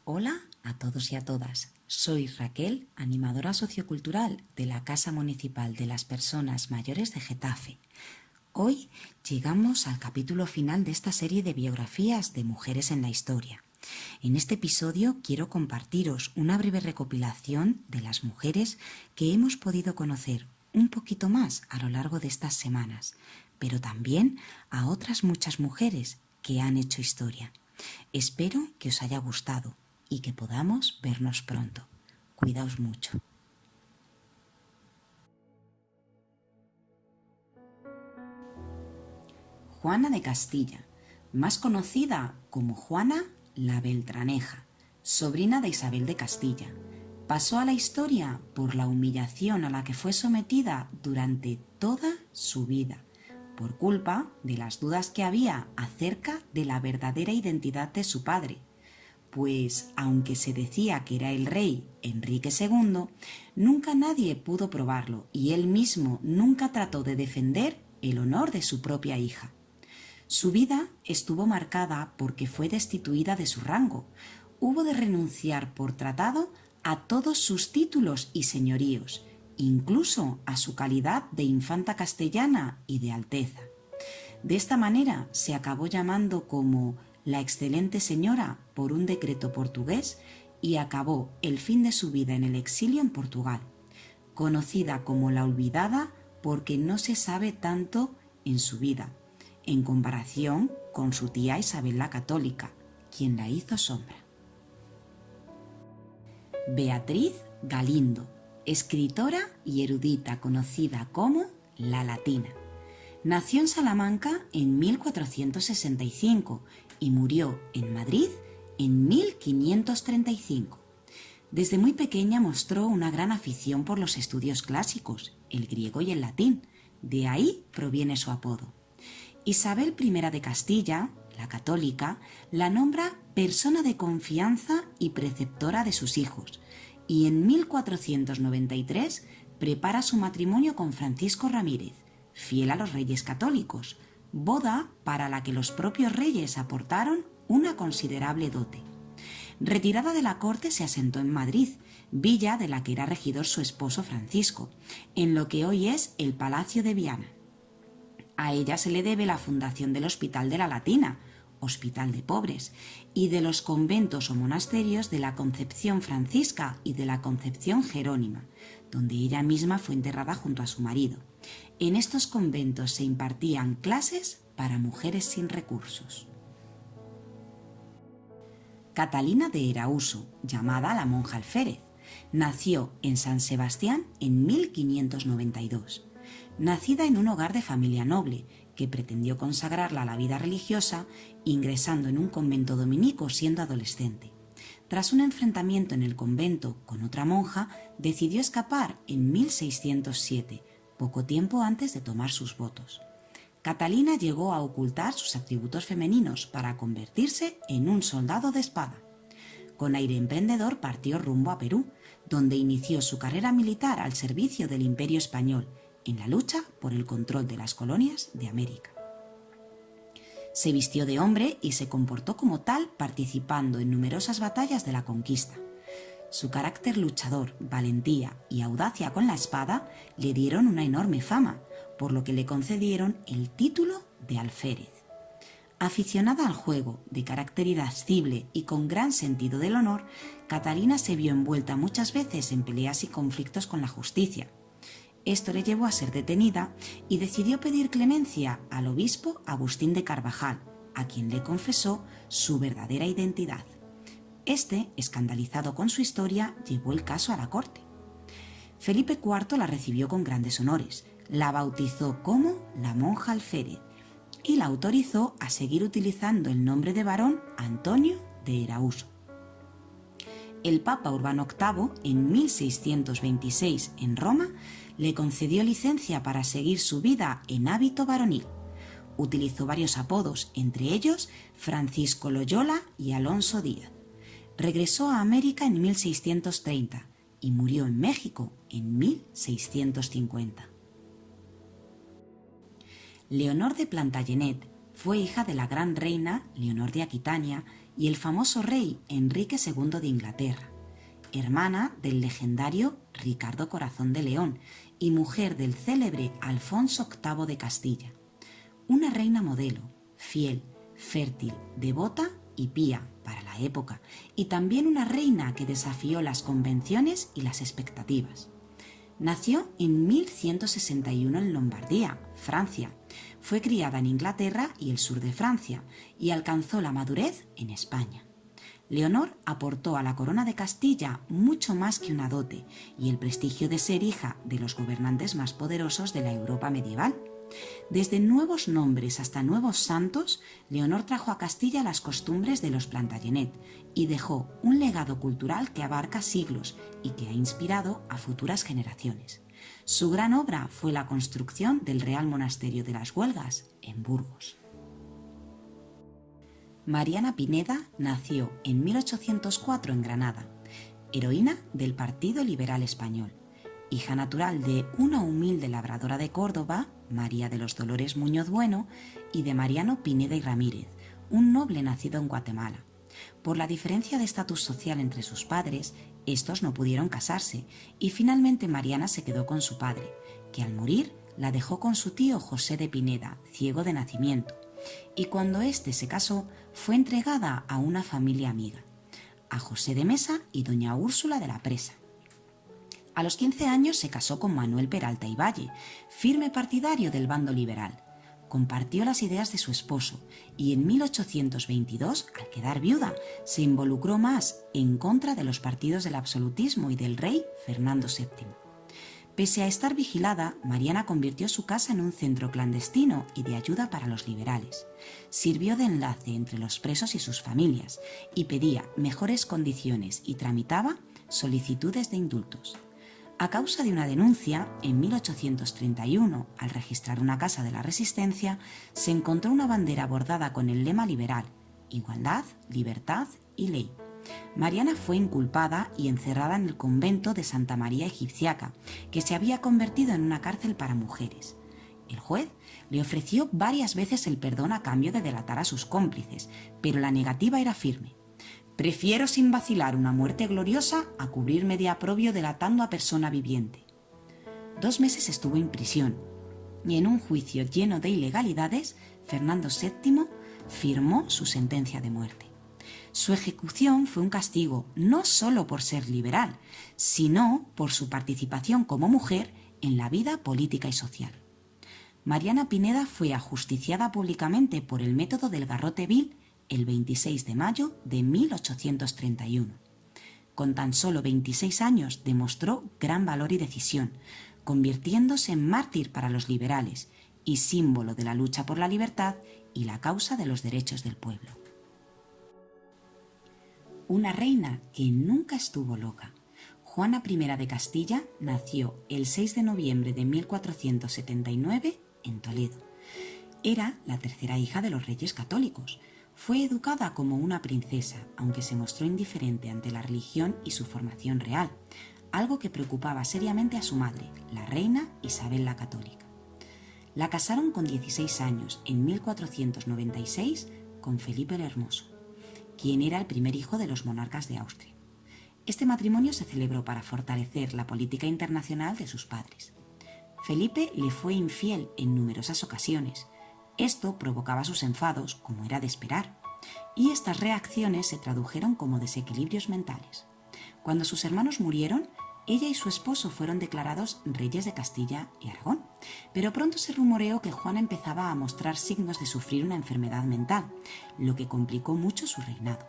Hola a todos y a todas. Soy Raquel, animadora sociocultural de la Casa Municipal de las Personas Mayores de Getafe. Hoy llegamos al capítulo final de esta serie de biografías de mujeres en la historia. En este episodio quiero compartiros una breve recopilación de las mujeres que hemos podido conocer un poquito más a lo largo de estas semanas, pero también a otras muchas mujeres que han hecho historia. Espero que os haya gustado y que podamos vernos pronto. Cuidaos mucho. Juana de Castilla, más conocida como Juana la Beltraneja, sobrina de Isabel de Castilla, pasó a la historia por la humillación a la que fue sometida durante toda su vida, por culpa de las dudas que había acerca de la verdadera identidad de su padre, pues aunque se decía que era el rey Enrique II, nunca nadie pudo probarlo y él mismo nunca trató de defender el honor de su propia hija. Su vida estuvo marcada porque fue destituida de su rango. Hubo de renunciar por tratado a todos sus títulos y señoríos, incluso a su calidad de infanta castellana y de alteza. De esta manera se acabó llamando como la excelente señora por un decreto portugués y acabó el fin de su vida en el exilio en Portugal, conocida como la olvidada porque no se sabe tanto en su vida, en comparación con su tía Isabel la Católica, quien la hizo sombra. Beatriz Galindo, escritora y erudita conocida como la Latina. Nació en Salamanca en 1465 y murió en Madrid en 1535. Desde muy pequeña mostró una gran afición por los estudios clásicos, el griego y el latín. De ahí proviene su apodo. Isabel I de Castilla, la católica, la nombra persona de confianza y preceptora de sus hijos, y en 1493 prepara su matrimonio con Francisco Ramírez, fiel a los reyes católicos, boda para la que los propios reyes aportaron una considerable dote. Retirada de la corte se asentó en Madrid, villa de la que era regidor su esposo Francisco, en lo que hoy es el Palacio de Viana. A ella se le debe la fundación del Hospital de la Latina, hospital de pobres, y de los conventos o monasterios de la Concepción Francisca y de la Concepción Jerónima, donde ella misma fue enterrada junto a su marido. En estos conventos se impartían clases para mujeres sin recursos. Catalina de Eraúso, llamada la monja alférez, nació en San Sebastián en 1592. Nacida en un hogar de familia noble, que pretendió consagrarla a la vida religiosa, ingresando en un convento dominico siendo adolescente. Tras un enfrentamiento en el convento con otra monja, decidió escapar en 1607, poco tiempo antes de tomar sus votos. Catalina llegó a ocultar sus atributos femeninos para convertirse en un soldado de espada. Con aire emprendedor partió rumbo a Perú, donde inició su carrera militar al servicio del Imperio Español, en la lucha por el control de las colonias de América. Se vistió de hombre y se comportó como tal, participando en numerosas batallas de la conquista. Su carácter luchador, valentía y audacia con la espada le dieron una enorme fama, por lo que le concedieron el título de alférez. Aficionada al juego, de carácter irascible y con gran sentido del honor, Catalina se vio envuelta muchas veces en peleas y conflictos con la justicia. Esto le llevó a ser detenida y decidió pedir clemencia al obispo Agustín de Carvajal, a quien le confesó su verdadera identidad. Este, escandalizado con su historia, llevó el caso a la corte. Felipe IV la recibió con grandes honores, la bautizó como la monja alférez y la autorizó a seguir utilizando el nombre de varón Antonio de Eraúso. El Papa Urbano VIII, en 1626 en Roma, le concedió licencia para seguir su vida en hábito varonil. Utilizó varios apodos, entre ellos Francisco Loyola y Alonso Díaz. Regresó a América en 1630 y murió en México en 1650. Leonor de Plantagenet fue hija de la gran reina Leonor de Aquitania y el famoso rey Enrique II de Inglaterra, hermana del legendario Ricardo Corazón de León y mujer del célebre Alfonso VIII de Castilla. Una reina modelo, fiel, fértil, devota y pía para la época, y también una reina que desafió las convenciones y las expectativas. Nació en 1161 en Lombardía, Francia. Fue criada en Inglaterra y el sur de Francia y alcanzó la madurez en España. Leonor aportó a la corona de Castilla mucho más que una dote y el prestigio de ser hija de los gobernantes más poderosos de la Europa medieval. Desde nuevos nombres hasta nuevos santos, Leonor trajo a Castilla las costumbres de los Plantagenet y dejó un legado cultural que abarca siglos y que ha inspirado a futuras generaciones. Su gran obra fue la construcción del Real Monasterio de las Huelgas en Burgos. Mariana Pineda nació en 1804 en Granada, heroína del Partido Liberal Español, hija natural de una humilde labradora de Córdoba, María de los Dolores Muñoz Bueno, y de Mariano Pineda y Ramírez, un noble nacido en Guatemala. Por la diferencia de estatus social entre sus padres, estos no pudieron casarse y finalmente Mariana se quedó con su padre, que al morir la dejó con su tío José de Pineda, ciego de nacimiento, y cuando éste se casó fue entregada a una familia amiga, a José de Mesa y doña Úrsula de la Presa. A los 15 años se casó con Manuel Peralta y Valle, firme partidario del bando liberal. Compartió las ideas de su esposo y en 1822, al quedar viuda, se involucró más en contra de los partidos del absolutismo y del rey Fernando VII. Pese a estar vigilada, Mariana convirtió su casa en un centro clandestino y de ayuda para los liberales. Sirvió de enlace entre los presos y sus familias y pedía mejores condiciones y tramitaba solicitudes de indultos. A causa de una denuncia, en 1831, al registrar una casa de la Resistencia, se encontró una bandera bordada con el lema liberal: igualdad, libertad y ley. Mariana fue inculpada y encerrada en el convento de Santa María Egipciaca, que se había convertido en una cárcel para mujeres. El juez le ofreció varias veces el perdón a cambio de delatar a sus cómplices, pero la negativa era firme. «Prefiero sin vacilar una muerte gloriosa a cubrirme de aprobio delatando a persona viviente». 2 meses estuvo en prisión y en un juicio lleno de ilegalidades, Fernando VII firmó su sentencia de muerte. Su ejecución fue un castigo no solo por ser liberal, sino por su participación como mujer en la vida política y social. Mariana Pineda fue ajusticiada públicamente por el método del garrote vil el 26 de mayo de 1831. Con tan solo 26 años demostró gran valor y decisión, convirtiéndose en mártir para los liberales y símbolo de la lucha por la libertad y la causa de los derechos del pueblo. Una reina que nunca estuvo loca. Juana I de Castilla nació el 6 de noviembre de 1479 en Toledo. Era la tercera hija de los reyes católicos. Fue educada como una princesa, aunque se mostró indiferente ante la religión y su formación real, algo que preocupaba seriamente a su madre, la reina Isabel la Católica. La casaron con 16 años, en 1496, con Felipe el Hermoso, quien era el primer hijo de los monarcas de Austria. Este matrimonio se celebró para fortalecer la política internacional de sus padres. Felipe le fue infiel en numerosas ocasiones. Esto provocaba sus enfados, como era de esperar, y estas reacciones se tradujeron como desequilibrios mentales. Cuando sus hermanos murieron, ella y su esposo fueron declarados reyes de Castilla y Aragón, pero pronto se rumoreó que Juana empezaba a mostrar signos de sufrir una enfermedad mental, lo que complicó mucho su reinado.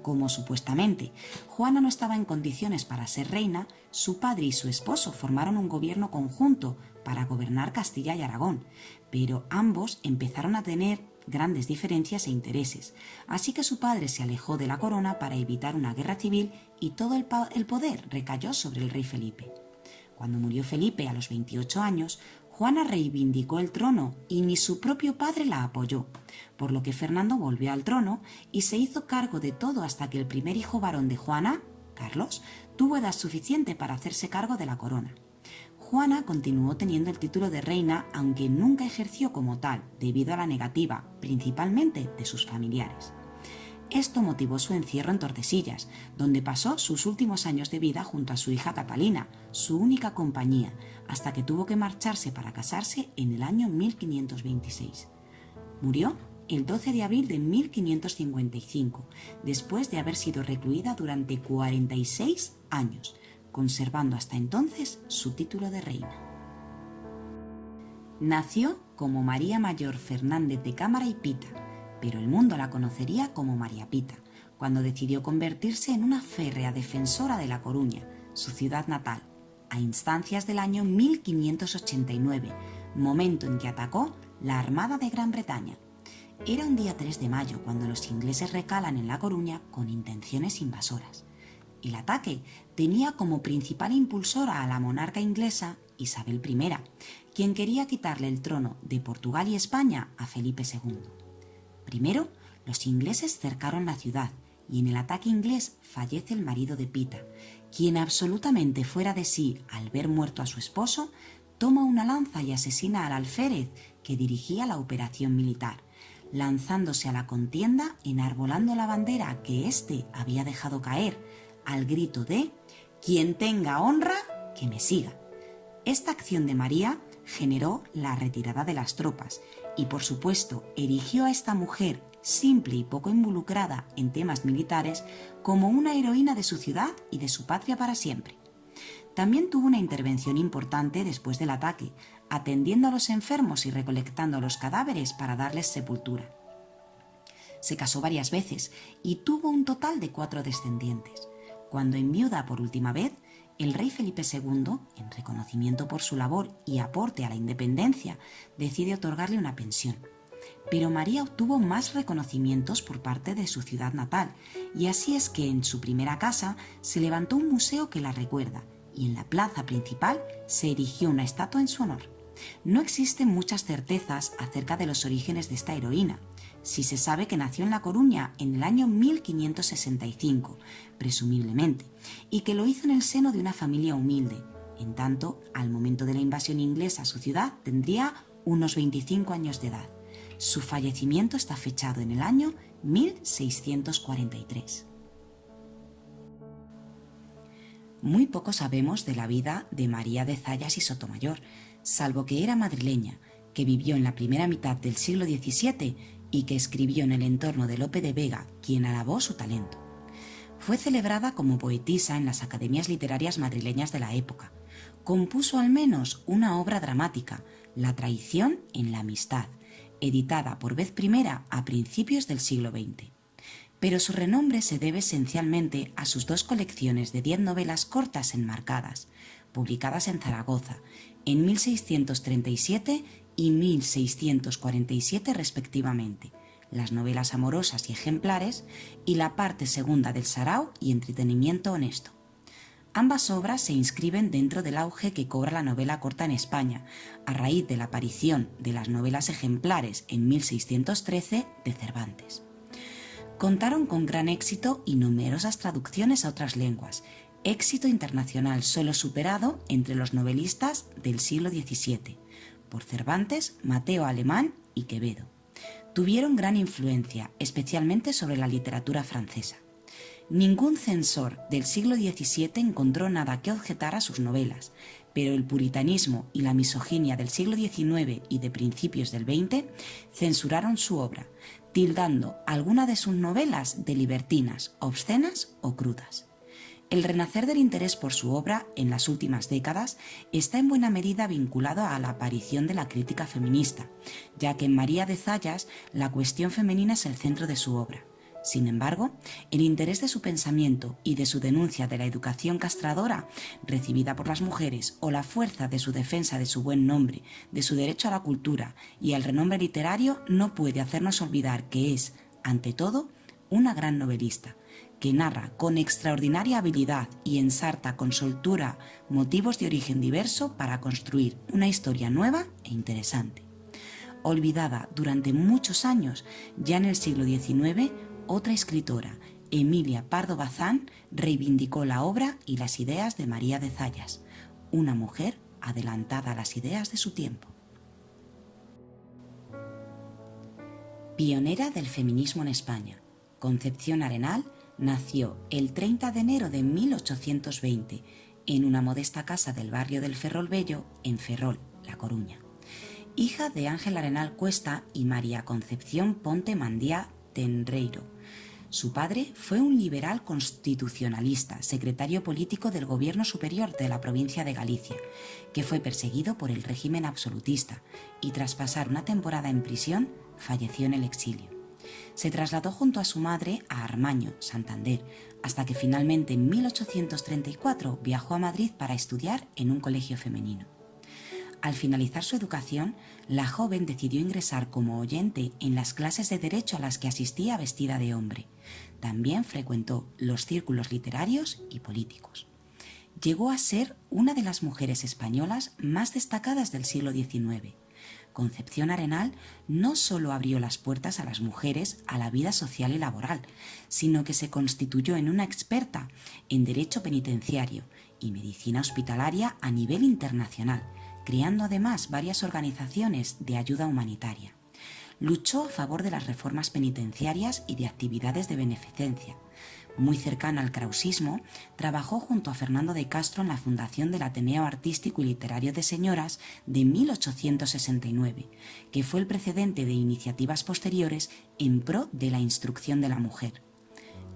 Como supuestamente Juana no estaba en condiciones para ser reina, su padre y su esposo formaron un gobierno conjunto para gobernar Castilla y Aragón, pero ambos empezaron a tener grandes diferencias e intereses, así que su padre se alejó de la corona para evitar una guerra civil y todo el poder recayó sobre el rey Felipe. Cuando murió Felipe a los 28 años, Juana reivindicó el trono y ni su propio padre la apoyó, por lo que Fernando volvió al trono y se hizo cargo de todo hasta que el primer hijo varón de Juana, Carlos, tuvo edad suficiente para hacerse cargo de la corona. Juana continuó teniendo el título de reina, aunque nunca ejerció como tal, debido a la negativa, principalmente de sus familiares. Esto motivó su encierro en Tordesillas, donde pasó sus últimos años de vida junto a su hija Catalina, su única compañía, hasta que tuvo que marcharse para casarse en el año 1526. Murió el 12 de abril de 1555, después de haber sido recluida durante 46 años, conservando hasta entonces su título de reina. Nació como María Mayor Fernández de Cámara y Pita, pero el mundo la conocería como María Pita, cuando decidió convertirse en una férrea defensora de La Coruña, su ciudad natal, a instancias del año 1589, momento en que atacó la Armada de Gran Bretaña. Era un día 3 de mayo cuando los ingleses recalan en La Coruña con intenciones invasoras. El ataque tenía como principal impulsora a la monarca inglesa Isabel I, quien quería quitarle el trono de Portugal y España a Felipe II. Primero, los ingleses cercaron la ciudad y en el ataque inglés fallece el marido de Pita, quien absolutamente fuera de sí al ver muerto a su esposo, toma una lanza y asesina al alférez que dirigía la operación militar, lanzándose a la contienda enarbolando la bandera que éste había dejado caer, al grito de «Quien tenga honra, que me siga». Esta acción de María generó la retirada de las tropas y, por supuesto, erigió a esta mujer, simple y poco involucrada en temas militares, como una heroína de su ciudad y de su patria para siempre. También tuvo una intervención importante después del ataque, atendiendo a los enfermos y recolectando los cadáveres para darles sepultura. Se casó varias veces y tuvo un total de 4 descendientes. Cuando enviuda por última vez, el rey Felipe II, en reconocimiento por su labor y aporte a la independencia, decide otorgarle una pensión. Pero María obtuvo más reconocimientos por parte de su ciudad natal, y así es que en su primera casa se levantó un museo que la recuerda, y en la plaza principal se erigió una estatua en su honor. No existen muchas certezas acerca de los orígenes de esta heroína. Sí se sabe que nació en La Coruña en el año 1565, presumiblemente, y que lo hizo en el seno de una familia humilde. En tanto, al momento de la invasión inglesa a su ciudad tendría unos 25 años de edad. Su fallecimiento está fechado en el año 1643. Muy poco sabemos de la vida de María de Zayas y Sotomayor, salvo que era madrileña, que vivió en la primera mitad del siglo XVII y que escribió en el entorno de Lope de Vega, quien alabó su talento. Fue celebrada como poetisa en las academias literarias madrileñas de la época. Compuso al menos una obra dramática, La traición en la amistad, editada por vez primera a principios del siglo XX. Pero su renombre se debe esencialmente a sus 2 colecciones de 10 novelas cortas enmarcadas, publicadas en Zaragoza, en 1637 y 1647 respectivamente, las novelas amorosas y ejemplares y la parte segunda del Sarao y Entretenimiento honesto. Ambas obras se inscriben dentro del auge que cobra la novela corta en España, a raíz de la aparición de las novelas ejemplares en 1613 de Cervantes. Contaron con gran éxito y numerosas traducciones a otras lenguas, éxito internacional solo superado entre los novelistas del siglo XVII, por Cervantes, Mateo Alemán y Quevedo. Tuvieron gran influencia, especialmente sobre la literatura francesa. Ningún censor del siglo XVII encontró nada que objetar a sus novelas, pero el puritanismo y la misoginia del siglo XIX y de principios del XX censuraron su obra, tildando alguna de sus novelas de libertinas, obscenas o crudas. El renacer del interés por su obra en las últimas décadas está en buena medida vinculado a la aparición de la crítica feminista, ya que en María de Zayas la cuestión femenina es el centro de su obra. Sin embargo, el interés de su pensamiento y de su denuncia de la educación castradora recibida por las mujeres o la fuerza de su defensa de su buen nombre, de su derecho a la cultura y al renombre literario no puede hacernos olvidar que es, ante todo, una gran novelista, que narra con extraordinaria habilidad y ensarta con soltura motivos de origen diverso para construir una historia nueva e interesante. Olvidada durante muchos años, ya en el siglo XIX, otra escritora, Emilia Pardo Bazán, reivindicó la obra y las ideas de María de Zayas, una mujer adelantada a las ideas de su tiempo. Pionera del feminismo en España, Concepción Arenal nació el 30 de enero de 1820 en una modesta casa del barrio del Ferrol Bello, en Ferrol, La Coruña. Hija de Ángel Arenal Cuesta y María Concepción Ponte Mandía Tenreiro. Su padre fue un liberal constitucionalista, secretario político del Gobierno Superior de la provincia de Galicia, que fue perseguido por el régimen absolutista y tras pasar una temporada en prisión, falleció en el exilio. Se trasladó junto a su madre a Armaño, Santander, hasta que finalmente en 1834 viajó a Madrid para estudiar en un colegio femenino. Al finalizar su educación, la joven decidió ingresar como oyente en las clases de derecho a las que asistía vestida de hombre. También frecuentó los círculos literarios y políticos. Llegó a ser una de las mujeres españolas más destacadas del siglo XIX. Concepción Arenal no solo abrió las puertas a las mujeres a la vida social y laboral, sino que se constituyó en una experta en derecho penitenciario y medicina hospitalaria a nivel internacional, creando además varias organizaciones de ayuda humanitaria. Luchó a favor de las reformas penitenciarias y de actividades de beneficencia. Muy cercana al krausismo, trabajó junto a Fernando de Castro en la fundación del Ateneo Artístico y Literario de Señoras de 1869, que fue el precedente de iniciativas posteriores en pro de la instrucción de la mujer.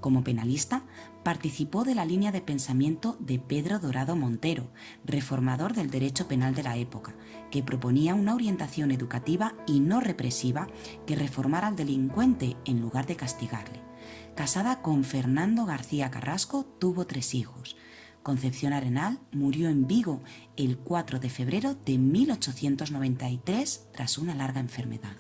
Como penalista, participó de la línea de pensamiento de Pedro Dorado Montero, reformador del derecho penal de la época, que proponía una orientación educativa y no represiva que reformara al delincuente en lugar de castigarle. Casada con Fernando García Carrasco, tuvo 3 hijos. Concepción Arenal murió en Vigo el 4 de febrero de 1893 tras una larga enfermedad.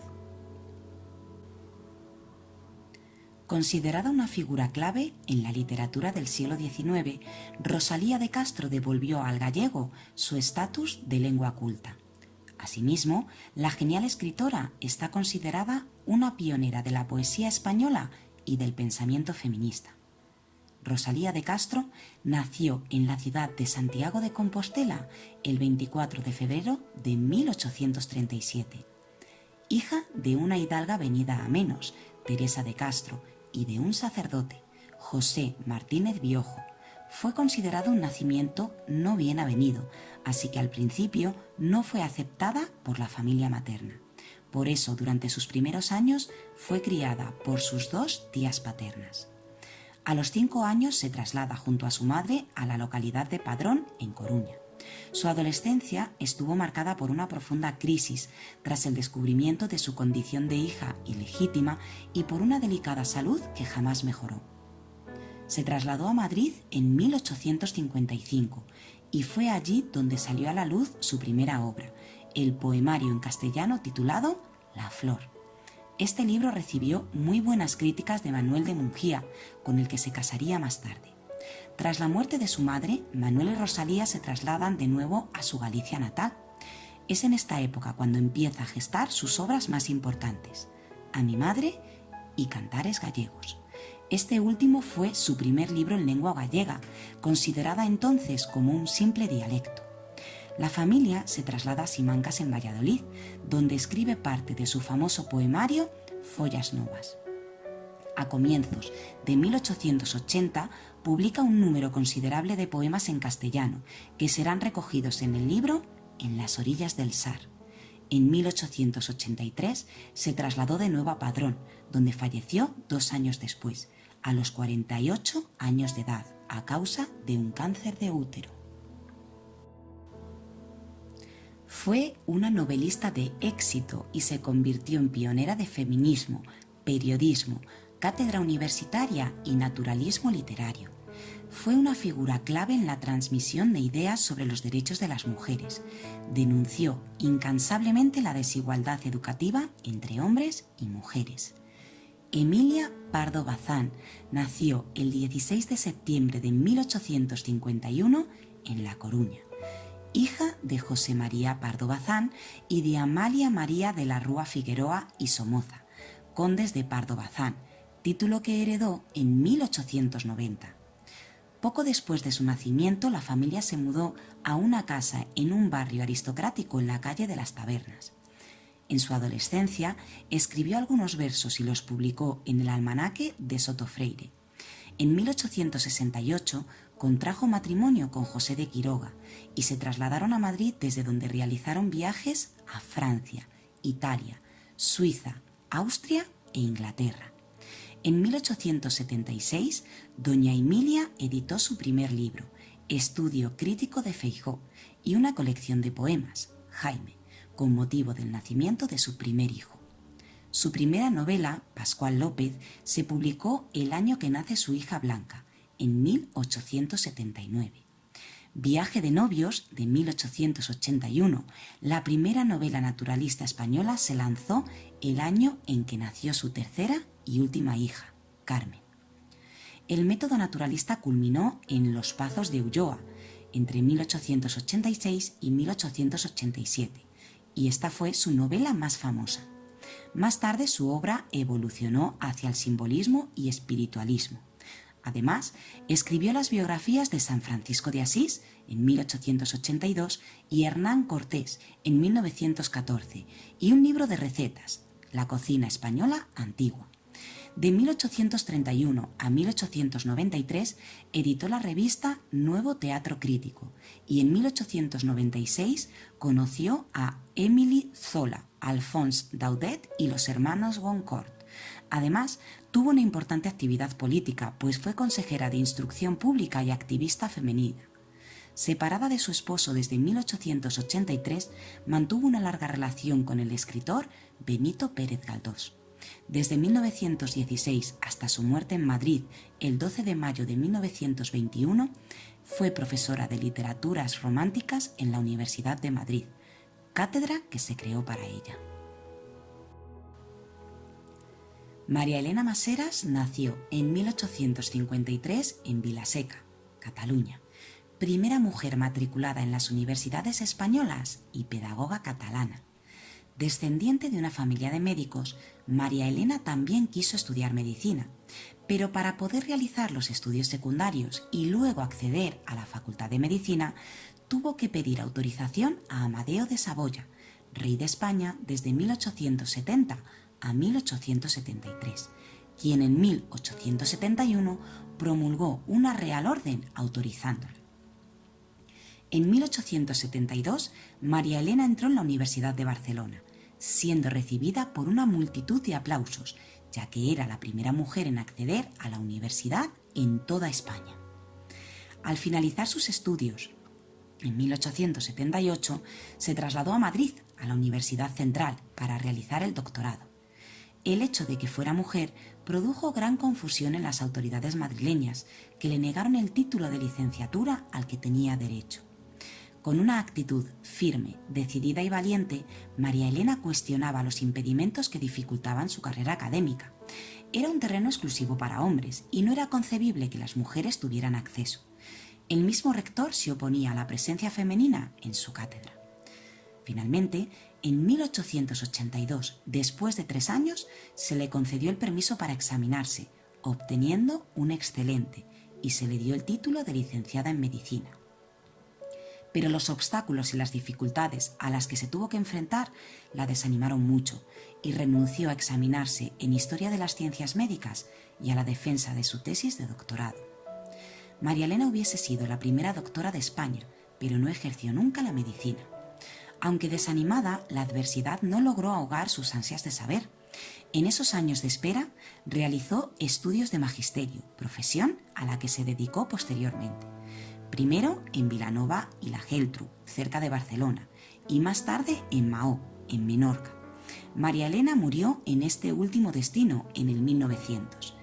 Considerada una figura clave en la literatura del siglo XIX, Rosalía de Castro devolvió al gallego su estatus de lengua culta. Asimismo, la genial escritora está considerada una pionera de la poesía española y del pensamiento feminista. Rosalía de Castro nació en la ciudad de Santiago de Compostela el 24 de febrero de 1837. Hija de una hidalga venida a menos, Teresa de Castro, y de un sacerdote, José Martínez Biojo, fue considerado un nacimiento no bien avenido, así que al principio no fue aceptada por la familia materna. Por eso, durante sus primeros años, fue criada por sus 2 tías paternas. A los 5 años se traslada junto a su madre a la localidad de Padrón, en Coruña. Su adolescencia estuvo marcada por una profunda crisis tras el descubrimiento de su condición de hija ilegítima y por una delicada salud que jamás mejoró. Se trasladó a Madrid en 1855 y fue allí donde salió a la luz su primera obra, el poemario en castellano titulado La Flor. Este libro recibió muy buenas críticas de Manuel de Mungía, con el que se casaría más tarde. Tras la muerte de su madre, Manuel y Rosalía se trasladan de nuevo a su Galicia natal. Es en esta época cuando empieza a gestar sus obras más importantes, A mi madre y Cantares gallegos. Este último fue su primer libro en lengua gallega, considerada entonces como un simple dialecto. La familia se traslada a Simancas en Valladolid, donde escribe parte de su famoso poemario Follas Novas. A comienzos de 1880 publica un número considerable de poemas en castellano, que serán recogidos en el libro En las orillas del Sar. En 1883 se trasladó de nuevo a Padrón, donde falleció 2 años después, a los 48 años de edad, a causa de un cáncer de útero. Fue una novelista de éxito y se convirtió en pionera de feminismo, periodismo, cátedra universitaria y naturalismo literario. Fue una figura clave en la transmisión de ideas sobre los derechos de las mujeres. Denunció incansablemente la desigualdad educativa entre hombres y mujeres. Emilia Pardo Bazán nació el 16 de septiembre de 1851 en La Coruña. Hija de José María Pardo Bazán y de Amalia María de la Rúa Figueroa y Somoza, condes de Pardo Bazán, título que heredó en 1890. Poco después de su nacimiento, la familia se mudó a una casa en un barrio aristocrático en la calle de las Tabernas. En su adolescencia escribió algunos versos y los publicó en el Almanaque de Soto Freire. En 1868 contrajo matrimonio con José de Quiroga y se trasladaron a Madrid, desde donde realizaron viajes a Francia, Italia, Suiza, Austria e Inglaterra. En 1876, doña Emilia editó su primer libro, Estudio crítico de Feijóo, y una colección de poemas, Jaime, con motivo del nacimiento de su primer hijo. Su primera novela, Pascual López, se publicó el año que nace su hija Blanca, en 1879. Viaje de novios, de 1881, la primera novela naturalista española, se lanzó el año en que nació su tercera y última hija, Carmen. El método naturalista culminó en Los Pazos de Ulloa, entre 1886 y 1887, y esta fue su novela más famosa. Más tarde su obra evolucionó hacia el simbolismo y espiritualismo. Además, escribió las biografías de San Francisco de Asís en 1882 y Hernán Cortés en 1914, y un libro de recetas, La cocina española antigua. De 1831 a 1893 editó la revista Nuevo Teatro Crítico y en 1896 conoció a Émile Zola, Alphonse Daudet y los hermanos Goncourt. Además, tuvo una importante actividad política, pues fue consejera de Instrucción Pública y activista femenina. Separada de su esposo desde 1883, mantuvo una larga relación con el escritor Benito Pérez Galdós. Desde 1916 hasta su muerte en Madrid, el 12 de mayo de 1921, fue profesora de Literaturas Románticas en la Universidad de Madrid, cátedra que se creó para ella. María Elena Maseras nació en 1853 en Vilaseca, Cataluña, primera mujer matriculada en las universidades españolas y pedagoga catalana. Descendiente de una familia de médicos, María Elena también quiso estudiar medicina, pero para poder realizar los estudios secundarios y luego acceder a la Facultad de Medicina, tuvo que pedir autorización a Amadeo de Saboya, rey de España desde 1870 a 1873, quien en 1871 promulgó una real orden autorizándola. En 1872, María Elena entró en la Universidad de Barcelona, siendo recibida por una multitud de aplausos, ya que era la primera mujer en acceder a la universidad en toda España. Al finalizar sus estudios, en 1878, se trasladó a Madrid, a la Universidad Central, para realizar el doctorado. El hecho de que fuera mujer produjo gran confusión en las autoridades madrileñas, que le negaron el título de licenciatura al que tenía derecho. Con una actitud firme, decidida y valiente, María Elena cuestionaba los impedimentos que dificultaban su carrera académica. Era un terreno exclusivo para hombres y no era concebible que las mujeres tuvieran acceso. El mismo rector se oponía a la presencia femenina en su cátedra. Finalmente, en 1882, después de 3 años, se le concedió el permiso para examinarse, obteniendo un excelente, y se le dio el título de licenciada en medicina. Pero los obstáculos y las dificultades a las que se tuvo que enfrentar la desanimaron mucho y renunció a examinarse en Historia de las Ciencias Médicas y a la defensa de su tesis de doctorado. María Elena hubiese sido la primera doctora de España, pero no ejerció nunca la medicina. Aunque desanimada, la adversidad no logró ahogar sus ansias de saber. En esos años de espera, realizó estudios de magisterio, profesión a la que se dedicó posteriormente. Primero en Vilanova y la Geltrú, cerca de Barcelona, y más tarde en Mahó, en Menorca. María Elena murió en este último destino en el 1900.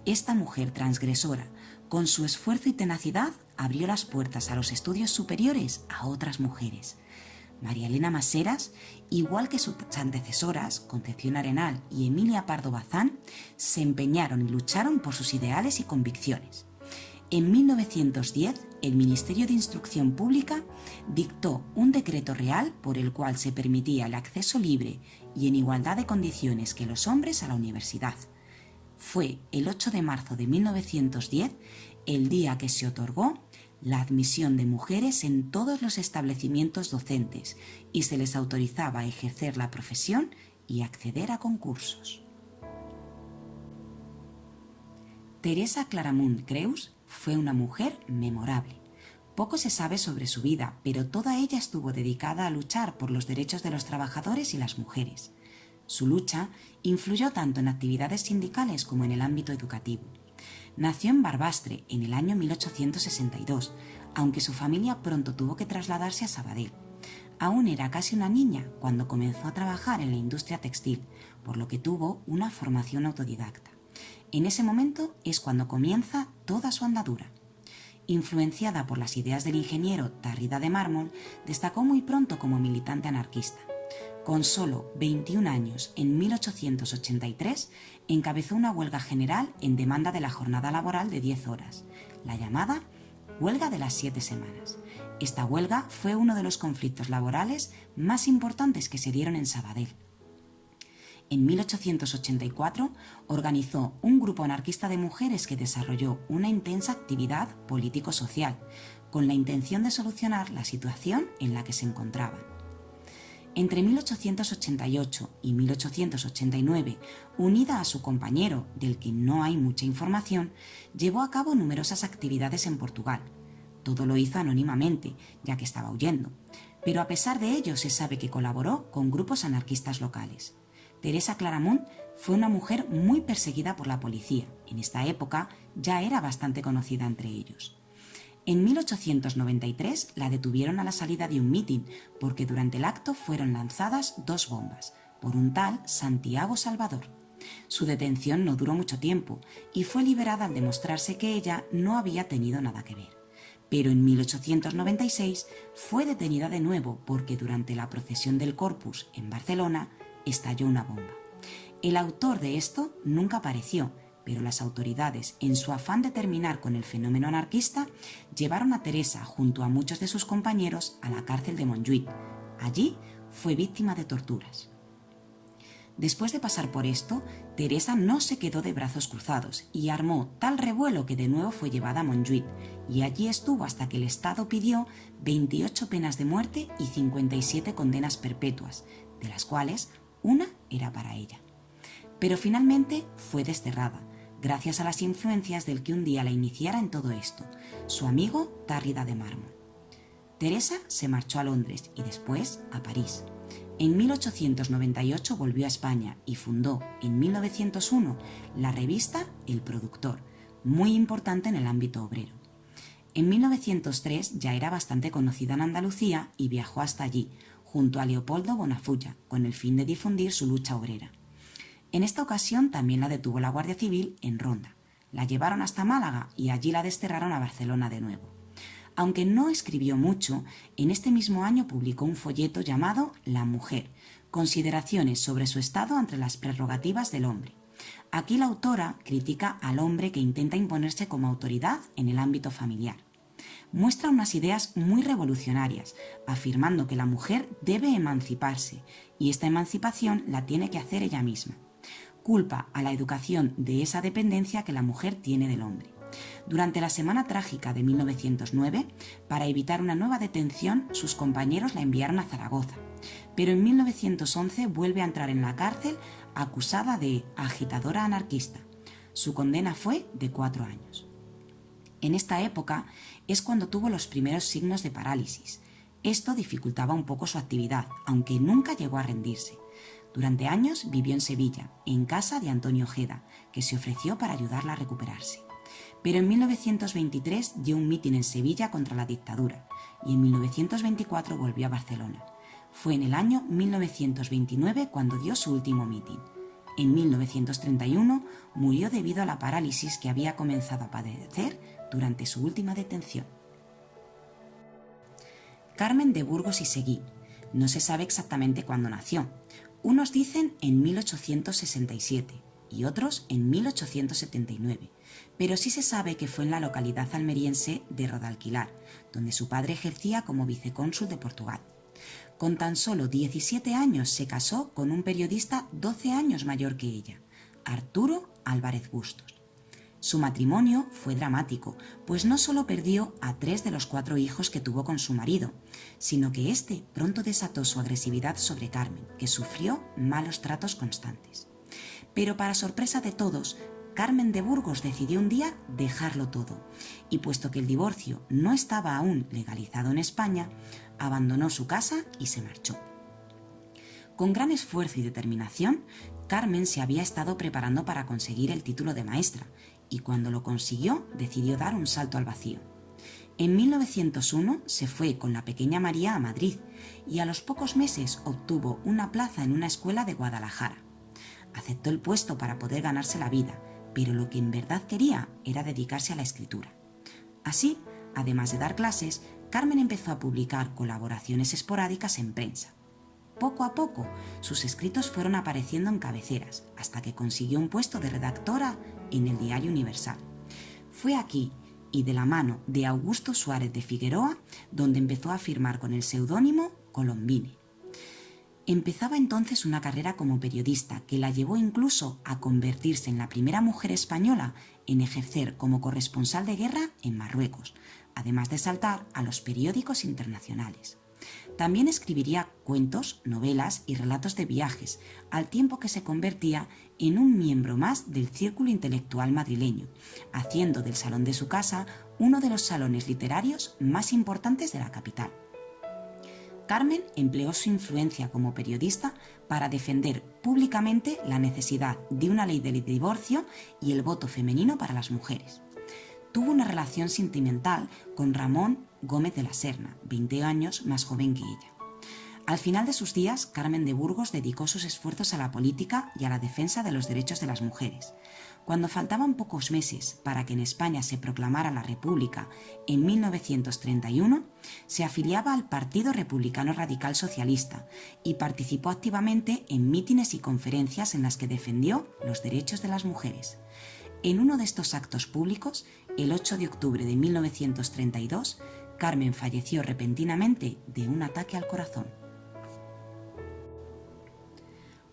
Esta mujer transgresora, con su esfuerzo y tenacidad, abrió las puertas a los estudios superiores a otras mujeres. María Elena Maseras, igual que sus antecesoras, Concepción Arenal y Emilia Pardo Bazán, se empeñaron y lucharon por sus ideales y convicciones. En 1910, el Ministerio de Instrucción Pública dictó un decreto real por el cual se permitía el acceso libre y en igualdad de condiciones que los hombres a la universidad. Fue el 8 de marzo de 1910 el día que se otorgó la admisión de mujeres en todos los establecimientos docentes y se les autorizaba a ejercer la profesión y acceder a concursos. Teresa Claramunt Creus fue una mujer memorable. Poco se sabe sobre su vida, pero toda ella estuvo dedicada a luchar por los derechos de los trabajadores y las mujeres. Su lucha influyó tanto en actividades sindicales como en el ámbito educativo. Nació en Barbastre en el año 1862, aunque su familia pronto tuvo que trasladarse a Sabadell. Aún era casi una niña cuando comenzó a trabajar en la industria textil, por lo que tuvo una formación autodidacta. En ese momento es cuando comienza toda su andadura. Influenciada por las ideas del ingeniero Tarrida de Mármol, destacó muy pronto como militante anarquista. Con solo 21 años, en 1883, encabezó una huelga general en demanda de la jornada laboral de 10 horas, la llamada Huelga de las 7 semanas. Esta huelga fue uno de los conflictos laborales más importantes que se dieron en Sabadell. En 1884 organizó un grupo anarquista de mujeres que desarrolló una intensa actividad político-social, con la intención de solucionar la situación en la que se encontraban. Entre 1888 y 1889, unida a su compañero, del que no hay mucha información, llevó a cabo numerosas actividades en Portugal. Todo lo hizo anónimamente, ya que estaba huyendo, pero a pesar de ello se sabe que colaboró con grupos anarquistas locales. Teresa Claramunt fue una mujer muy perseguida por la policía. En esta época ya era bastante conocida entre ellos. En 1893 la detuvieron a la salida de un mitin porque durante el acto fueron lanzadas 2 bombas por un tal Santiago Salvador. Su detención no duró mucho tiempo y fue liberada al demostrarse que ella no había tenido nada que ver. Pero en 1896 fue detenida de nuevo porque durante la procesión del Corpus en Barcelona estalló una bomba. El autor de esto nunca apareció, pero las autoridades, en su afán de terminar con el fenómeno anarquista, llevaron a Teresa junto a muchos de sus compañeros a la cárcel de Montjuïc. Allí fue víctima de torturas. Después de pasar por esto, Teresa no se quedó de brazos cruzados y armó tal revuelo que de nuevo fue llevada a Montjuïc, y allí estuvo hasta que el Estado pidió 28 penas de muerte y 57 condenas perpetuas, de las cuales una era para ella. Pero finalmente fue desterrada, gracias a las influencias del que un día la iniciara en todo esto, su amigo Tarrida de Mármol. Teresa se marchó a Londres y después a París. En 1898 volvió a España y fundó en 1901 la revista El Productor, muy importante en el ámbito obrero. En 1903 ya era bastante conocida en Andalucía y viajó hasta allí, junto a Leopoldo Bonafulla, con el fin de difundir su lucha obrera. En esta ocasión también la detuvo la Guardia Civil en Ronda. La llevaron hasta Málaga y allí la desterraron a Barcelona de nuevo. Aunque no escribió mucho, en este mismo año publicó un folleto llamado La Mujer, consideraciones sobre su estado ante las prerrogativas del hombre. Aquí la autora critica al hombre que intenta imponerse como autoridad en el ámbito familiar. Muestra unas ideas muy revolucionarias, afirmando que la mujer debe emanciparse y esta emancipación la tiene que hacer ella misma. Culpa a la educación de esa dependencia que la mujer tiene del hombre. Durante la Semana Trágica de 1909, para evitar una nueva detención, sus compañeros la enviaron a Zaragoza, pero en 1911 vuelve a entrar en la cárcel acusada de agitadora anarquista. Su condena fue de 4 años. En esta época es cuando tuvo los primeros signos de parálisis. Esto dificultaba un poco su actividad, aunque nunca llegó a rendirse. Durante años vivió en Sevilla, en casa de Antonio Ojeda, que se ofreció para ayudarla a recuperarse. Pero en 1923 dio un mitin en Sevilla contra la dictadura y en 1924 volvió a Barcelona. Fue en el año 1929 cuando dio su último mitin. En 1931 murió debido a la parálisis que había comenzado a padecer durante su última detención. Carmen de Burgos y Seguí. No se sabe exactamente cuándo nació. Unos dicen en 1867 y otros en 1879, pero sí se sabe que fue en la localidad almeriense de Rodalquilar, donde su padre ejercía como vicecónsul de Portugal. Con tan solo 17 años se casó con un periodista 12 años mayor que ella, Arturo Álvarez Bustos. Su matrimonio fue dramático, pues no solo perdió a 3 de los 4 hijos que tuvo con su marido, sino que éste pronto desató su agresividad sobre Carmen, que sufrió malos tratos constantes. Pero para sorpresa de todos, Carmen de Burgos decidió un día dejarlo todo, y puesto que el divorcio no estaba aún legalizado en España, abandonó su casa y se marchó. Con gran esfuerzo y determinación, Carmen se había estado preparando para conseguir el título de maestra, y cuando lo consiguió decidió dar un salto al vacío. En 1901 se fue con la pequeña María a Madrid y a los pocos meses obtuvo una plaza en una escuela de Guadalajara. Aceptó el puesto para poder ganarse la vida, pero lo que en verdad quería era dedicarse a la escritura. Así, además de dar clases, Carmen empezó a publicar colaboraciones esporádicas en prensa. Poco a poco, sus escritos fueron apareciendo en cabeceras, hasta que consiguió un puesto de redactora en el Diario Universal. Fue aquí, y de la mano de Augusto Suárez de Figueroa, donde empezó a firmar con el seudónimo Colombine. Empezaba entonces una carrera como periodista que la llevó incluso a convertirse en la primera mujer española en ejercer como corresponsal de guerra en Marruecos, además de saltar a los periódicos internacionales. También escribiría cuentos, novelas y relatos de viajes, al tiempo que se convertía en un miembro más del círculo intelectual madrileño, haciendo del salón de su casa uno de los salones literarios más importantes de la capital. Carmen empleó su influencia como periodista para defender públicamente la necesidad de una ley del divorcio y el voto femenino para las mujeres. Tuvo una relación sentimental con Ramón Gómez de la Serna, 20 años más joven que ella. Al final de sus días, Carmen de Burgos dedicó sus esfuerzos a la política y a la defensa de los derechos de las mujeres. Cuando faltaban pocos meses para que en España se proclamara la República en 1931, se afiliaba al Partido Republicano Radical Socialista y participó activamente en mítines y conferencias en las que defendió los derechos de las mujeres. En uno de estos actos públicos, el 8 de octubre de 1932, Carmen falleció repentinamente de un ataque al corazón.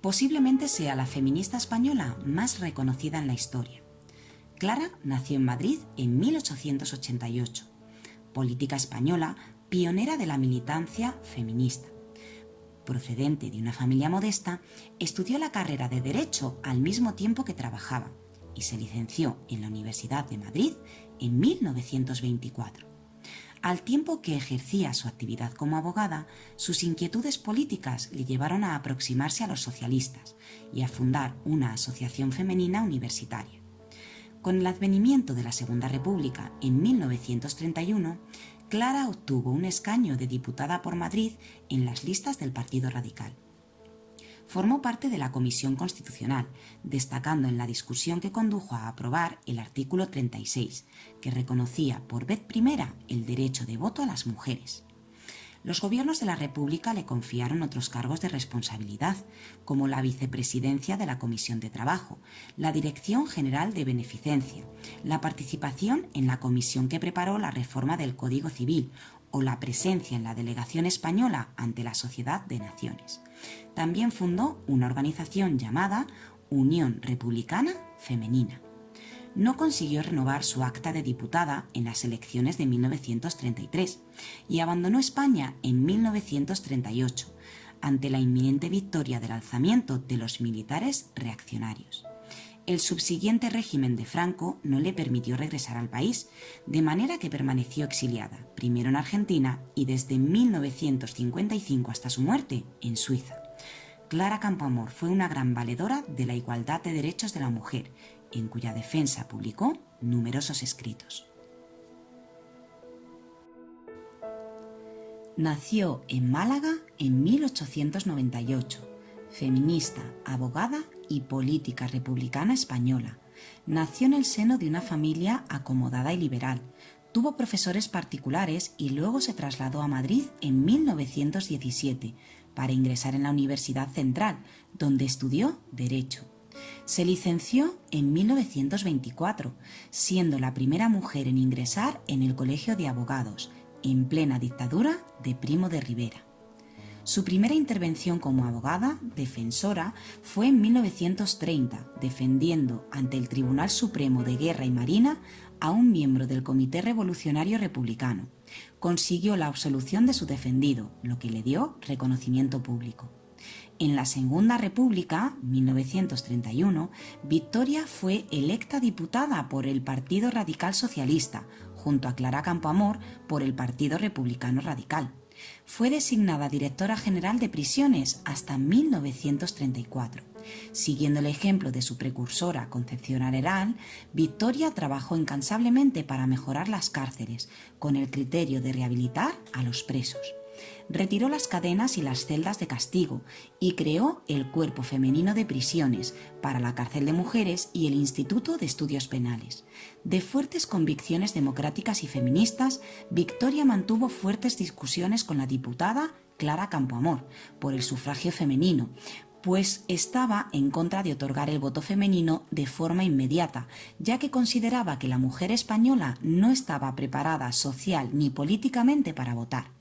Posiblemente sea la feminista española más reconocida en la historia. Clara nació en Madrid en 1888, política española pionera de la militancia feminista. Procedente de una familia modesta, estudió la carrera de Derecho al mismo tiempo que trabajaba y se licenció en la Universidad de Madrid en 1924. Al tiempo que ejercía su actividad como abogada, sus inquietudes políticas le llevaron a aproximarse a los socialistas y a fundar una asociación femenina universitaria. Con el advenimiento de la Segunda República en 1931, Clara obtuvo un escaño de diputada por Madrid en las listas del Partido Radical. Formó parte de la Comisión Constitucional, destacando en la discusión que condujo a aprobar el artículo 36, que reconocía por vez primera el derecho de voto a las mujeres. Los gobiernos de la República le confiaron otros cargos de responsabilidad, como la vicepresidencia de la Comisión de Trabajo, la Dirección General de Beneficencia, la participación en la comisión que preparó la reforma del Código Civil o la presencia en la delegación española ante la Sociedad de Naciones. También fundó una organización llamada Unión Republicana Femenina. No consiguió renovar su acta de diputada en las elecciones de 1933 y abandonó España en 1938, ante la inminente victoria del alzamiento de los militares reaccionarios. El subsiguiente régimen de Franco no le permitió regresar al país, de manera que permaneció exiliada, primero en Argentina y desde 1955 hasta su muerte en Suiza. Clara Campoamor fue una gran valedora de la igualdad de derechos de la mujer, en cuya defensa publicó numerosos escritos. Nació en Málaga en 1898, feminista, abogada y política republicana española. Nació en el seno de una familia acomodada y liberal. Tuvo profesores particulares y luego se trasladó a Madrid en 1917 para ingresar en la Universidad Central, donde estudió Derecho. Se licenció en 1924, siendo la primera mujer en ingresar en el Colegio de Abogados, en plena dictadura de Primo de Rivera. Su primera intervención como abogada, defensora, fue en 1930, defendiendo ante el Tribunal Supremo de Guerra y Marina a un miembro del Comité Revolucionario Republicano. Consiguió la absolución de su defendido, lo que le dio reconocimiento público. En la Segunda República, 1931, Victoria fue electa diputada por el Partido Radical Socialista, junto a Clara Campoamor por el Partido Republicano Radical. Fue designada directora general de prisiones hasta 1934. Siguiendo el ejemplo de su precursora Concepción Arenal, Victoria trabajó incansablemente para mejorar las cárceles, con el criterio de rehabilitar a los presos. Retiró las cadenas y las celdas de castigo y creó el Cuerpo Femenino de Prisiones para la cárcel de mujeres y el Instituto de Estudios Penales. De fuertes convicciones democráticas y feministas, Victoria mantuvo fuertes discusiones con la diputada Clara Campoamor por el sufragio femenino, pues estaba en contra de otorgar el voto femenino de forma inmediata, ya que consideraba que la mujer española no estaba preparada social ni políticamente para votar.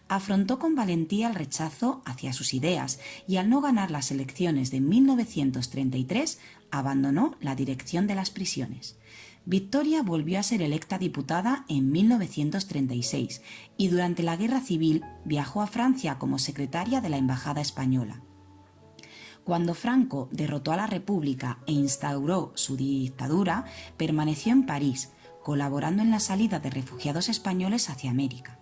Afrontó con valentía el rechazo hacia sus ideas y al no ganar las elecciones de 1933 abandonó la dirección de las prisiones. Victoria volvió a ser electa diputada en 1936 y durante la Guerra Civil viajó a Francia como secretaria de la Embajada Española. Cuando Franco derrotó a la República e instauró su dictadura, permaneció en París, colaborando en la salida de refugiados españoles hacia América.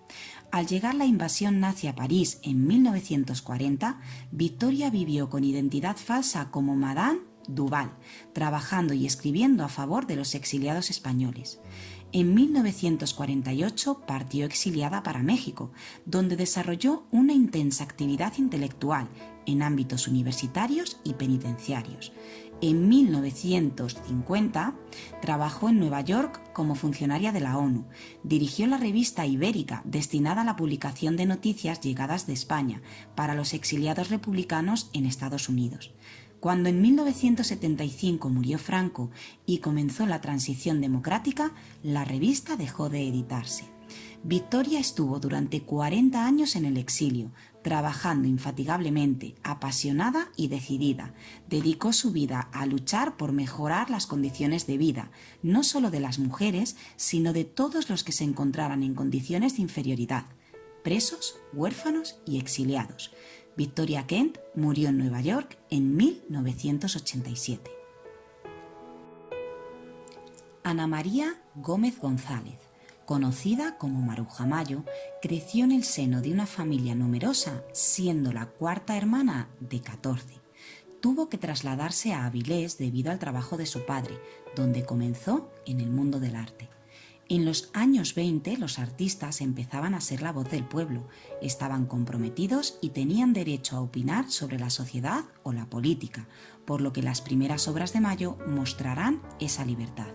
Al llegar la invasión nazi a París en 1940, Victoria vivió con identidad falsa como Madame Duval, trabajando y escribiendo a favor de los exiliados españoles. En 1948 partió exiliada para México, donde desarrolló una intensa actividad intelectual en ámbitos universitarios y penitenciarios. En 1950 trabajó en Nueva York como funcionaria de la ONU. Dirigió la revista Ibérica, destinada a la publicación de noticias llegadas de España para los exiliados republicanos en Estados Unidos. Cuando en 1975 murió Franco y comenzó la transición democrática, la revista dejó de editarse. Victoria estuvo durante 40 años en el exilio, trabajando infatigablemente, apasionada y decidida. Dedicó su vida a luchar por mejorar las condiciones de vida, no solo de las mujeres, sino de todos los que se encontraran en condiciones de inferioridad, presos, huérfanos y exiliados. Victoria Kent murió en Nueva York en 1987. Ana María Gómez González, conocida como Maruja Mayo, creció en el seno de una familia numerosa, siendo la cuarta hermana de 14. Tuvo que trasladarse a Avilés debido al trabajo de su padre, donde comenzó en el mundo del arte. En los años 20 los artistas empezaban a ser la voz del pueblo, estaban comprometidos y tenían derecho a opinar sobre la sociedad o la política, por lo que las primeras obras de Mayo mostrarán esa libertad.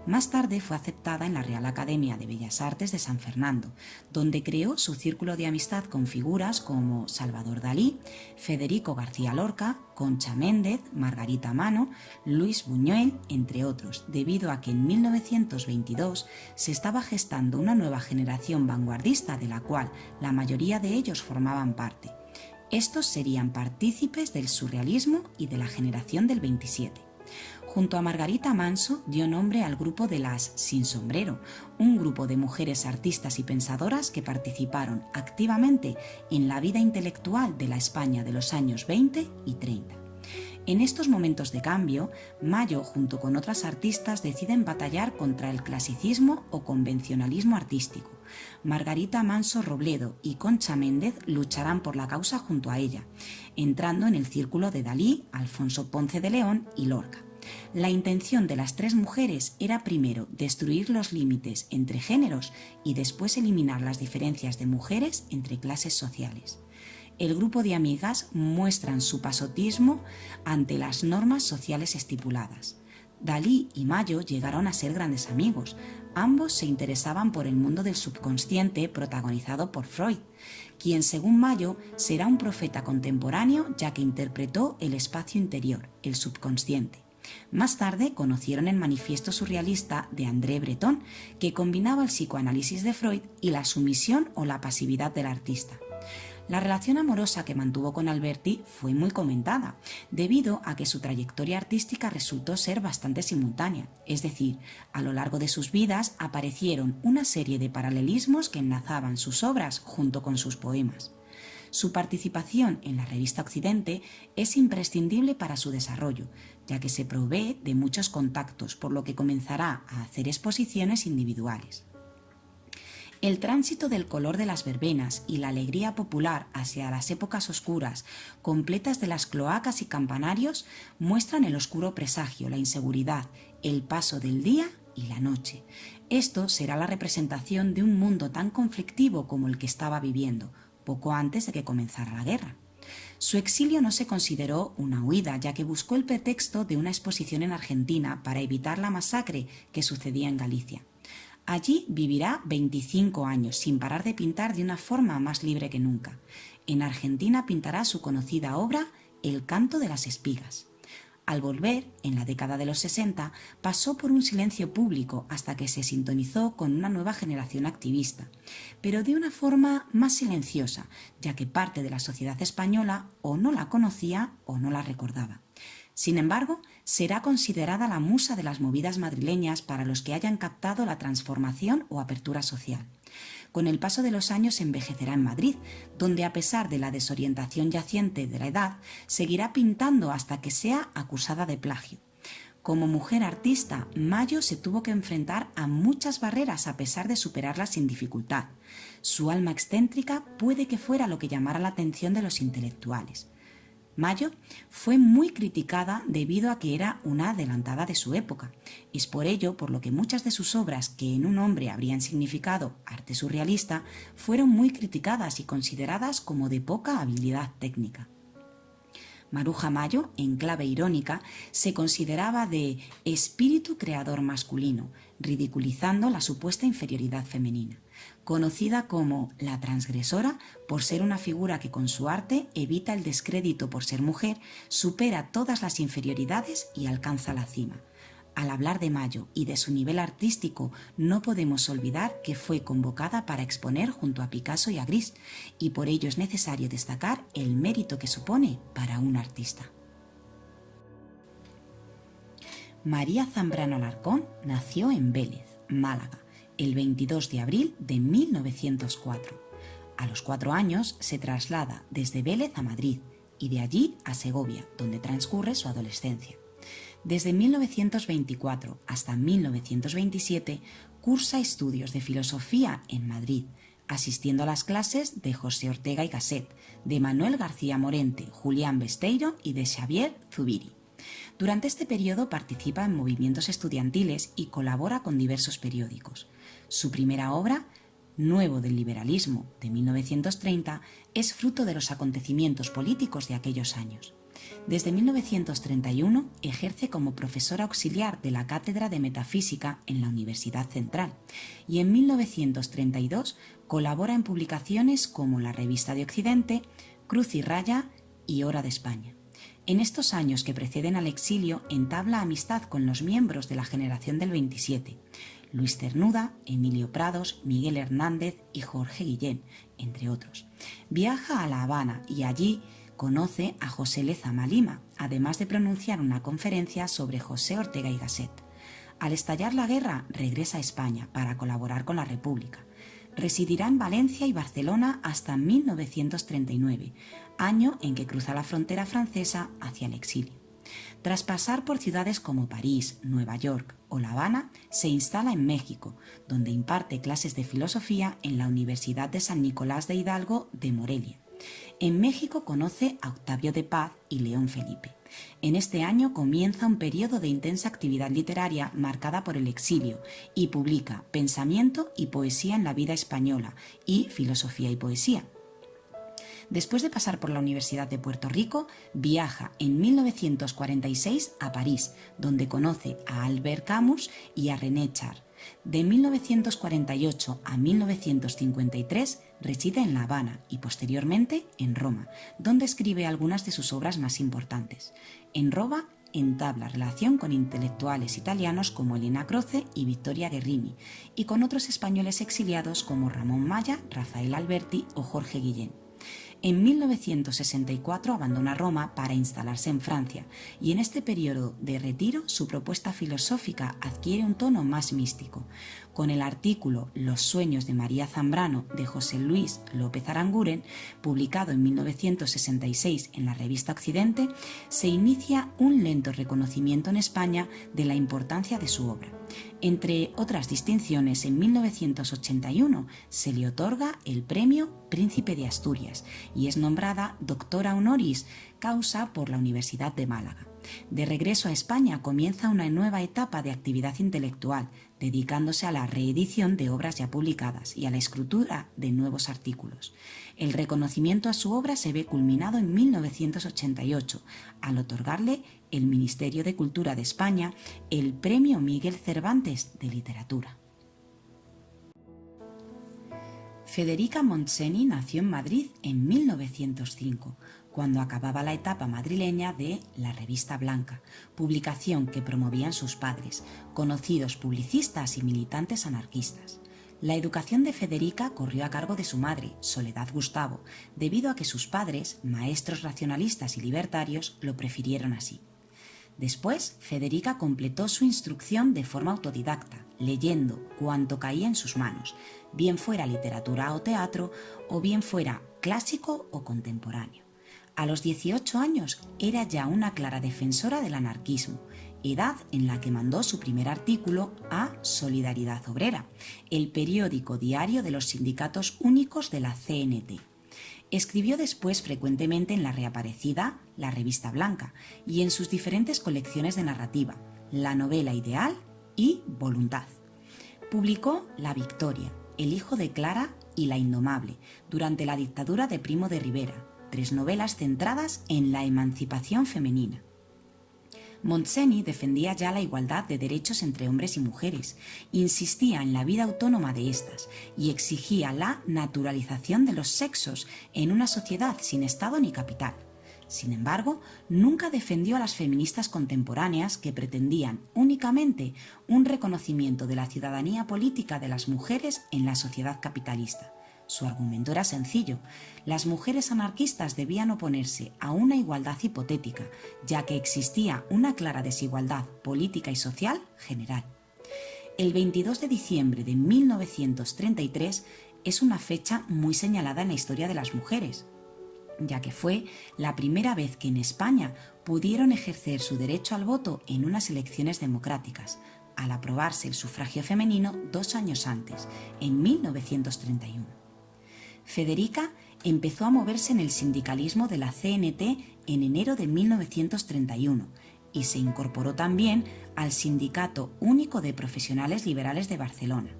Más tarde fue aceptada en la Real Academia de Bellas Artes de San Fernando, donde creó su círculo de amistad con figuras como Salvador Dalí, Federico García Lorca, Concha Méndez, Margarita Mano, Luis Buñuel, entre otros, debido a que en 1922 se estaba gestando una nueva generación vanguardista de la cual la mayoría de ellos formaban parte. Estos serían partícipes del surrealismo y de la generación del 27. Junto a Margarita Manso dio nombre al grupo de las Sin Sombrero, un grupo de mujeres artistas y pensadoras que participaron activamente en la vida intelectual de la España de los años 20 y 30. En estos momentos de cambio, Mayo, junto con otras artistas, deciden batallar contra el clasicismo o convencionalismo artístico. Margarita Manso Robledo y Concha Méndez lucharán por la causa junto a ella, entrando en el círculo de Dalí, Alfonso Ponce de León y Lorca. La intención de las tres mujeres era primero destruir los límites entre géneros y después eliminar las diferencias de mujeres entre clases sociales. El grupo de amigas muestran su pasotismo ante las normas sociales estipuladas. Dalí y Mayo llegaron a ser grandes amigos. Ambos se interesaban por el mundo del subconsciente protagonizado por Freud, quien según Mayo será un profeta contemporáneo ya que interpretó el espacio interior, el subconsciente. Más tarde conocieron el manifiesto surrealista de André Breton, que combinaba el psicoanálisis de Freud y la sumisión o la pasividad del artista. La relación amorosa que mantuvo con Alberti fue muy comentada, debido a que su trayectoria artística resultó ser bastante simultánea, es decir, a lo largo de sus vidas aparecieron una serie de paralelismos que enlazaban sus obras junto con sus poemas. Su participación en la revista Occidente es imprescindible para su desarrollo, ya que se provee de muchos contactos, por lo que comenzará a hacer exposiciones individuales. El tránsito del color de las verbenas y la alegría popular hacia las épocas oscuras, completas de las cloacas y campanarios, muestran el oscuro presagio, la inseguridad, el paso del día y la noche. Esto será la representación de un mundo tan conflictivo como el que estaba viviendo, poco antes de que comenzara la guerra. Su exilio no se consideró una huida, ya que buscó el pretexto de una exposición en Argentina para evitar la masacre que sucedía en Galicia. Allí vivirá 25 años, sin parar de pintar de una forma más libre que nunca. En Argentina pintará su conocida obra El canto de las espigas. Al volver, en la década de los 60, pasó por un silencio público hasta que se sintonizó con una nueva generación activista, pero de una forma más silenciosa, ya que parte de la sociedad española o no la conocía o no la recordaba. Sin embargo, será considerada la musa de las movidas madrileñas para los que hayan captado la transformación o apertura social. Con el paso de los años envejecerá en Madrid, donde a pesar de la desorientación yaciente de la edad, seguirá pintando hasta que sea acusada de plagio. Como mujer artista, Mayo se tuvo que enfrentar a muchas barreras a pesar de superarlas sin dificultad. Su alma excéntrica puede que fuera lo que llamara la atención de los intelectuales. Mayo fue muy criticada debido a que era una adelantada de su época. Es por ello por lo que muchas de sus obras, que en un hombre habrían significado arte surrealista, fueron muy criticadas y consideradas como de poca habilidad técnica. Maruja Mayo, en clave irónica, se consideraba de espíritu creador masculino, ridiculizando la supuesta inferioridad femenina. Conocida como la transgresora por ser una figura que con su arte evita el descrédito por ser mujer, supera todas las inferioridades y alcanza la cima. Al hablar de Mayo y de su nivel artístico, no podemos olvidar que fue convocada para exponer junto a Picasso y a Gris, y por ello es necesario destacar el mérito que supone para un artista. María Zambrano Alarcón nació en Vélez, Málaga, el 22 de abril de 1904. A los 4 años se traslada desde Vélez a Madrid y de allí a Segovia, donde transcurre su adolescencia. Desde 1924 hasta 1927 cursa estudios de filosofía en Madrid, asistiendo a las clases de José Ortega y Gasset, de Manuel García Morente, Julián Besteiro y de Xavier Zubiri. Durante este periodo participa en movimientos estudiantiles y colabora con diversos periódicos. Su primera obra, Nuevo del liberalismo, de 1930, es fruto de los acontecimientos políticos de aquellos años. Desde 1931 ejerce como profesora auxiliar de la Cátedra de Metafísica en la Universidad Central y en 1932 colabora en publicaciones como la Revista de Occidente, Cruz y Raya y Hora de España. En estos años que preceden al exilio entabla amistad con los miembros de la generación del 27, Luis Cernuda, Emilio Prados, Miguel Hernández y Jorge Guillén, entre otros. Viaja a La Habana y allí conoce a José Lezama Lima, además de pronunciar una conferencia sobre José Ortega y Gasset. Al estallar la guerra, regresa a España para colaborar con la República. Residirá en Valencia y Barcelona hasta 1939, año en que cruza la frontera francesa hacia el exilio. Tras pasar por ciudades como París, Nueva York o La Habana, se instala en México, donde imparte clases de filosofía en la Universidad de San Nicolás de Hidalgo de Morelia. En México conoce a Octavio de Paz y León Felipe. En este año comienza un periodo de intensa actividad literaria marcada por el exilio y publica Pensamiento y poesía en la vida española y Filosofía y poesía. Después de pasar por la Universidad de Puerto Rico, viaja en 1946 a París, donde conoce a Albert Camus y a René Char. De 1948 a 1953 reside en La Habana y posteriormente en Roma, donde escribe algunas de sus obras más importantes. En Roma entabla relación con intelectuales italianos como Elena Croce y Vittoria Guerrini, y con otros españoles exiliados como Ramón Maya, Rafael Alberti o Jorge Guillén. En 1964 abandona Roma para instalarse en Francia y en este periodo de retiro su propuesta filosófica adquiere un tono más místico. Con el artículo Los sueños de María Zambrano de José Luis López Aranguren, publicado en 1966 en la revista Occidente, se inicia un lento reconocimiento en España de la importancia de su obra. Entre otras distinciones, en 1981 se le otorga el premio Príncipe de Asturias y es nombrada doctora honoris causa por la Universidad de Málaga. De regreso a España comienza una nueva etapa de actividad intelectual, dedicándose a la reedición de obras ya publicadas y a la escritura de nuevos artículos. El reconocimiento a su obra se ve culminado en 1988, al otorgarle el Ministerio de Cultura de España el Premio Miguel Cervantes de Literatura. Federica Montseny nació en Madrid en 1905, cuando acababa la etapa madrileña de La Revista Blanca, publicación que promovían sus padres, conocidos publicistas y militantes anarquistas. La educación de Federica corrió a cargo de su madre, Soledad Gustavo, debido a que sus padres, maestros racionalistas y libertarios, lo prefirieron así. Después, Federica completó su instrucción de forma autodidacta, leyendo cuanto caía en sus manos, bien fuera literatura o teatro, o bien fuera clásico o contemporáneo. A los 18 años era ya una clara defensora del anarquismo, edad en la que mandó su primer artículo a Solidaridad Obrera, el periódico diario de los sindicatos únicos de la CNT. Escribió después frecuentemente en la reaparecida La Revista Blanca y en sus diferentes colecciones de narrativa, La Novela Ideal y Voluntad. Publicó La Victoria, El hijo de Clara y La Indomable durante la dictadura de Primo de Rivera, 3 novelas centradas en la emancipación femenina. Montseny defendía ya la igualdad de derechos entre hombres y mujeres, insistía en la vida autónoma de estas y exigía la naturalización de los sexos en una sociedad sin Estado ni capital. Sin embargo, nunca defendió a las feministas contemporáneas que pretendían únicamente un reconocimiento de la ciudadanía política de las mujeres en la sociedad capitalista. Su argumento era sencillo: las mujeres anarquistas debían oponerse a una igualdad hipotética, ya que existía una clara desigualdad política y social general. El 22 de diciembre de 1933 es una fecha muy señalada en la historia de las mujeres, ya que fue la primera vez que en España pudieron ejercer su derecho al voto en unas elecciones democráticas, al aprobarse el sufragio femenino 2 años antes, en 1931. Federica empezó a moverse en el sindicalismo de la CNT en enero de 1931 y se incorporó también al Sindicato Único de Profesionales Liberales de Barcelona.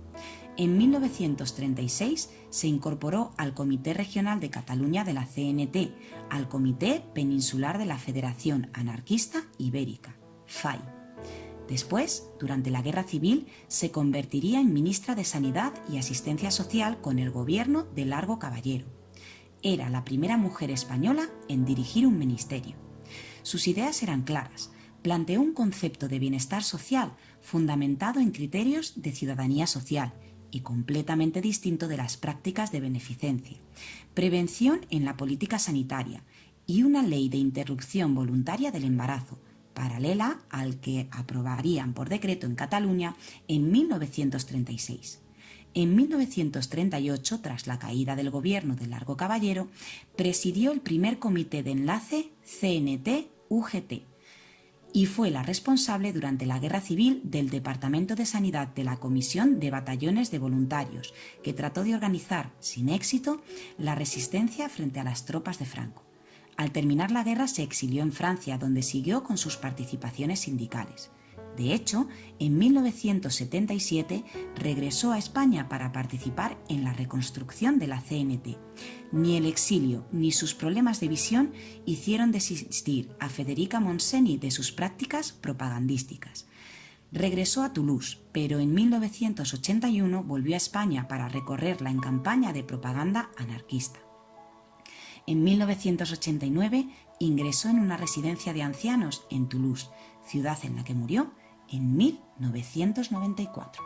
En 1936 se incorporó al Comité Regional de Cataluña de la CNT, al Comité Peninsular de la Federación Anarquista Ibérica, FAI. Después, durante la Guerra Civil, se convertiría en ministra de Sanidad y Asistencia Social con el gobierno de Largo Caballero. Era la primera mujer española en dirigir un ministerio. Sus ideas eran claras. Planteó un concepto de bienestar social fundamentado en criterios de ciudadanía social y completamente distinto de las prácticas de beneficencia, prevención en la política sanitaria y una ley de interrupción voluntaria del embarazo, paralela al que aprobarían por decreto en Cataluña en 1936. En 1938, tras la caída del gobierno de Largo Caballero, presidió el primer comité de enlace CNT-UGT y fue la responsable durante la Guerra Civil del Departamento de Sanidad de la Comisión de Batallones de Voluntarios, que trató de organizar, sin éxito, la resistencia frente a las tropas de Franco. Al terminar la guerra se exilió en Francia, donde siguió con sus participaciones sindicales. De hecho, en 1977 regresó a España para participar en la reconstrucción de la CNT. Ni el exilio ni sus problemas de visión hicieron desistir a Federica Montseny de sus prácticas propagandísticas. Regresó a Toulouse, pero en 1981 volvió a España para recorrerla en campaña de propaganda anarquista. En 1989 ingresó en una residencia de ancianos en Toulouse, ciudad en la que murió en 1994.